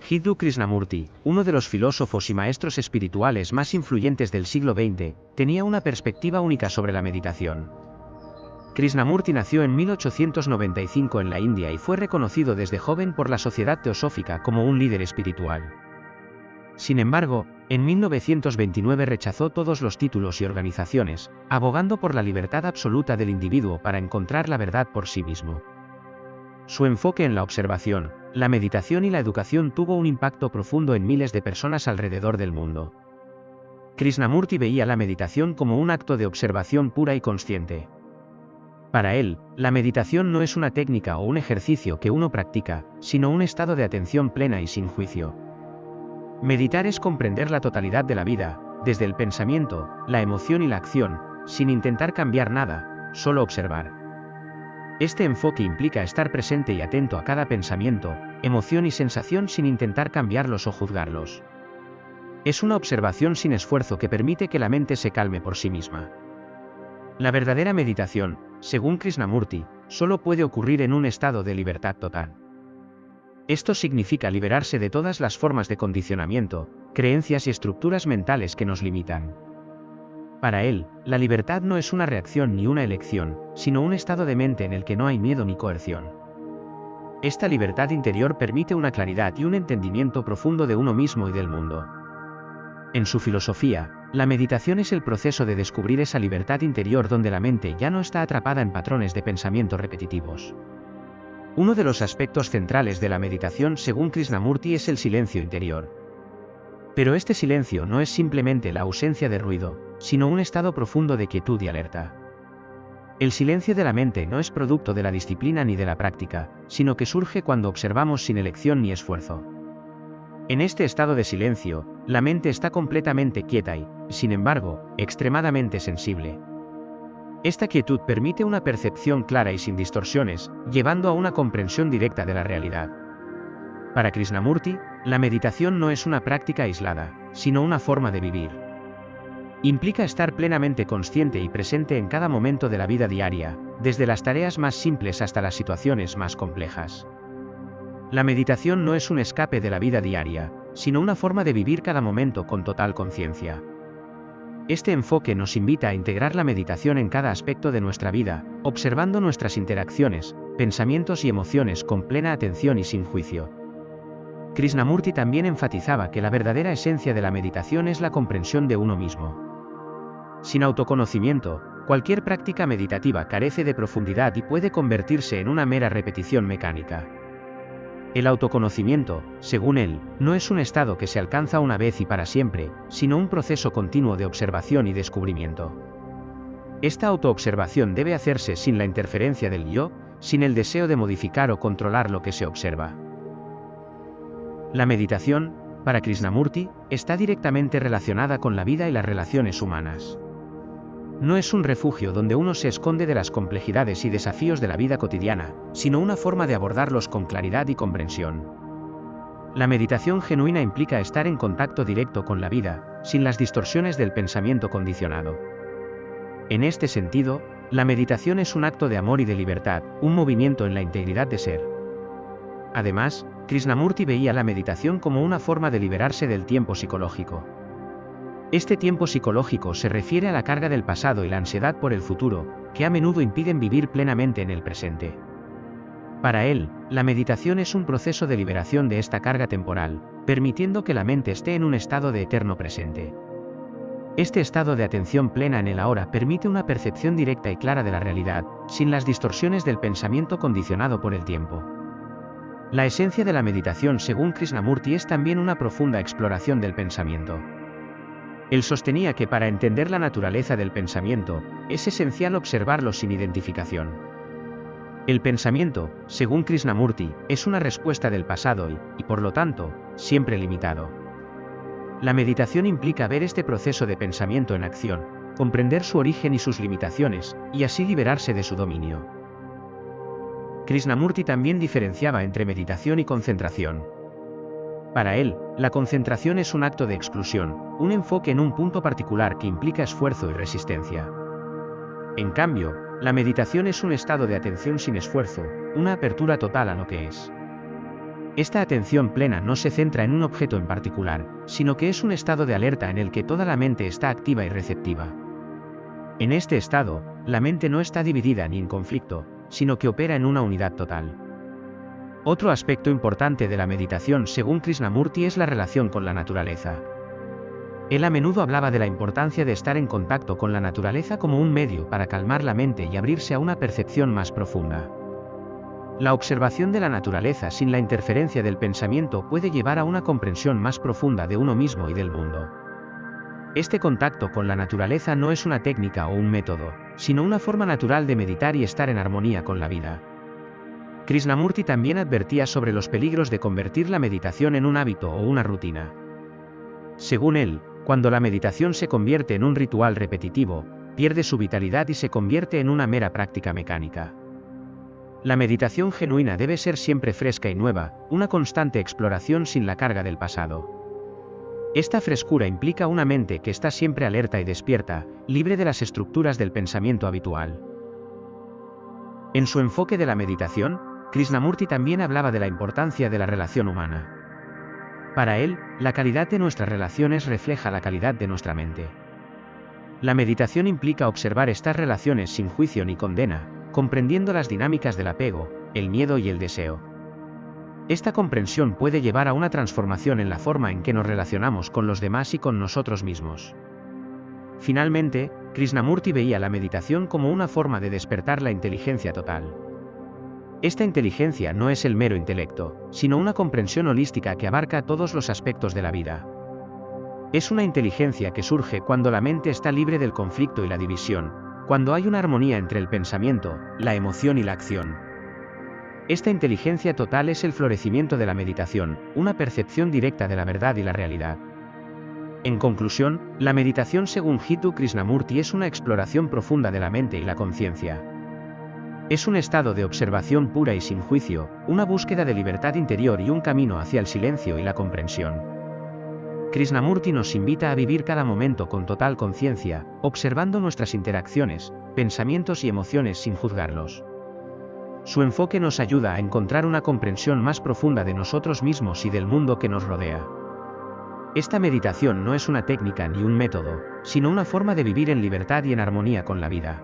Jiddu Krishnamurti, uno de los filósofos y maestros espirituales más influyentes del siglo XX, tenía una perspectiva única sobre la meditación. Krishnamurti nació en 1895 en la India y fue reconocido desde joven por la Sociedad Teosófica como un líder espiritual. Sin embargo, en 1929 rechazó todos los títulos y organizaciones, abogando por la libertad absoluta del individuo para encontrar la verdad por sí mismo. Su enfoque en la observación, la meditación y la educación tuvo un impacto profundo en miles de personas alrededor del mundo. Krishnamurti veía la meditación como un acto de observación pura y consciente. Para él, la meditación no es una técnica o un ejercicio que uno practica, sino un estado de atención plena y sin juicio. Meditar es comprender la totalidad de la vida, desde el pensamiento, la emoción y la acción, sin intentar cambiar nada, solo observar. Este enfoque implica estar presente y atento a cada pensamiento, emoción y sensación sin intentar cambiarlos o juzgarlos. Es una observación sin esfuerzo que permite que la mente se calme por sí misma. La verdadera meditación, según Krishnamurti, solo puede ocurrir en un estado de libertad total. Esto significa liberarse de todas las formas de condicionamiento, creencias y estructuras mentales que nos limitan. Para él, la libertad no es una reacción ni una elección, sino un estado de mente en el que no hay miedo ni coerción. Esta libertad interior permite una claridad y un entendimiento profundo de uno mismo y del mundo. En su filosofía, la meditación es el proceso de descubrir esa libertad interior donde la mente ya no está atrapada en patrones de pensamiento repetitivos. Uno de los aspectos centrales de la meditación según Krishnamurti es el silencio interior. Pero este silencio no es simplemente la ausencia de ruido, sino un estado profundo de quietud y alerta. El silencio de la mente no es producto de la disciplina ni de la práctica, sino que surge cuando observamos sin elección ni esfuerzo. En este estado de silencio, la mente está completamente quieta y, sin embargo, extremadamente sensible. Esta quietud permite una percepción clara y sin distorsiones, llevando a una comprensión directa de la realidad. Para Krishnamurti, la meditación no es una práctica aislada, sino una forma de vivir. Implica estar plenamente consciente y presente en cada momento de la vida diaria, desde las tareas más simples hasta las situaciones más complejas. La meditación no es un escape de la vida diaria, sino una forma de vivir cada momento con total conciencia. Este enfoque nos invita a integrar la meditación en cada aspecto de nuestra vida, observando nuestras interacciones, pensamientos y emociones con plena atención y sin juicio. Krishnamurti también enfatizaba que la verdadera esencia de la meditación es la comprensión de uno mismo. Sin autoconocimiento, cualquier práctica meditativa carece de profundidad y puede convertirse en una mera repetición mecánica. El autoconocimiento, según él, no es un estado que se alcanza una vez y para siempre, sino un proceso continuo de observación y descubrimiento. Esta autoobservación debe hacerse sin la interferencia del yo, sin el deseo de modificar o controlar lo que se observa. La meditación, para Krishnamurti, está directamente relacionada con la vida y las relaciones humanas. No es un refugio donde uno se esconde de las complejidades y desafíos de la vida cotidiana, sino una forma de abordarlos con claridad y comprensión. La meditación genuina implica estar en contacto directo con la vida, sin las distorsiones del pensamiento condicionado. En este sentido, la meditación es un acto de amor y de libertad, un movimiento en la integridad de ser. Además, Krishnamurti veía la meditación como una forma de liberarse del tiempo psicológico. Este tiempo psicológico se refiere a la carga del pasado y la ansiedad por el futuro, que a menudo impiden vivir plenamente en el presente. Para él, la meditación es un proceso de liberación de esta carga temporal, permitiendo que la mente esté en un estado de eterno presente. Este estado de atención plena en el ahora permite una percepción directa y clara de la realidad, sin las distorsiones del pensamiento condicionado por el tiempo. La esencia de la meditación según Krishnamurti es también una profunda exploración del pensamiento. Él sostenía que para entender la naturaleza del pensamiento, es esencial observarlo sin identificación. El pensamiento, según Krishnamurti, es una respuesta del pasado y, por lo tanto, siempre limitado. La meditación implica ver este proceso de pensamiento en acción, comprender su origen y sus limitaciones, y así liberarse de su dominio. Krishnamurti también diferenciaba entre meditación y concentración. Para él, la concentración es un acto de exclusión, un enfoque en un punto particular que implica esfuerzo y resistencia. En cambio, la meditación es un estado de atención sin esfuerzo, una apertura total a lo que es. Esta atención plena no se centra en un objeto en particular, sino que es un estado de alerta en el que toda la mente está activa y receptiva. En este estado, la mente no está dividida ni en conflicto, sino que opera en una unidad total. Otro aspecto importante de la meditación según Krishnamurti es la relación con la naturaleza. Él a menudo hablaba de la importancia de estar en contacto con la naturaleza como un medio para calmar la mente y abrirse a una percepción más profunda. La observación de la naturaleza sin la interferencia del pensamiento puede llevar a una comprensión más profunda de uno mismo y del mundo. Este contacto con la naturaleza no es una técnica o un método, sino una forma natural de meditar y estar en armonía con la vida. Krishnamurti también advertía sobre los peligros de convertir la meditación en un hábito o una rutina. Según él, cuando la meditación se convierte en un ritual repetitivo, pierde su vitalidad y se convierte en una mera práctica mecánica. La meditación genuina debe ser siempre fresca y nueva, una constante exploración sin la carga del pasado. Esta frescura implica una mente que está siempre alerta y despierta, libre de las estructuras del pensamiento habitual. En su enfoque de la meditación, Krishnamurti también hablaba de la importancia de la relación humana. Para él, la calidad de nuestras relaciones refleja la calidad de nuestra mente. La meditación implica observar estas relaciones sin juicio ni condena, comprendiendo las dinámicas del apego, el miedo y el deseo. Esta comprensión puede llevar a una transformación en la forma en que nos relacionamos con los demás y con nosotros mismos. Finalmente, Krishnamurti veía la meditación como una forma de despertar la inteligencia total. Esta inteligencia no es el mero intelecto, sino una comprensión holística que abarca todos los aspectos de la vida. Es una inteligencia que surge cuando la mente está libre del conflicto y la división, cuando hay una armonía entre el pensamiento, la emoción y la acción. Esta inteligencia total es el florecimiento de la meditación, una percepción directa de la verdad y la realidad. En conclusión, la meditación según Jiddu Krishnamurti es una exploración profunda de la mente y la conciencia. Es un estado de observación pura y sin juicio, una búsqueda de libertad interior y un camino hacia el silencio y la comprensión. Krishnamurti nos invita a vivir cada momento con total conciencia, observando nuestras interacciones, pensamientos y emociones sin juzgarlos. Su enfoque nos ayuda a encontrar una comprensión más profunda de nosotros mismos y del mundo que nos rodea. Esta meditación no es una técnica ni un método, sino una forma de vivir en libertad y en armonía con la vida.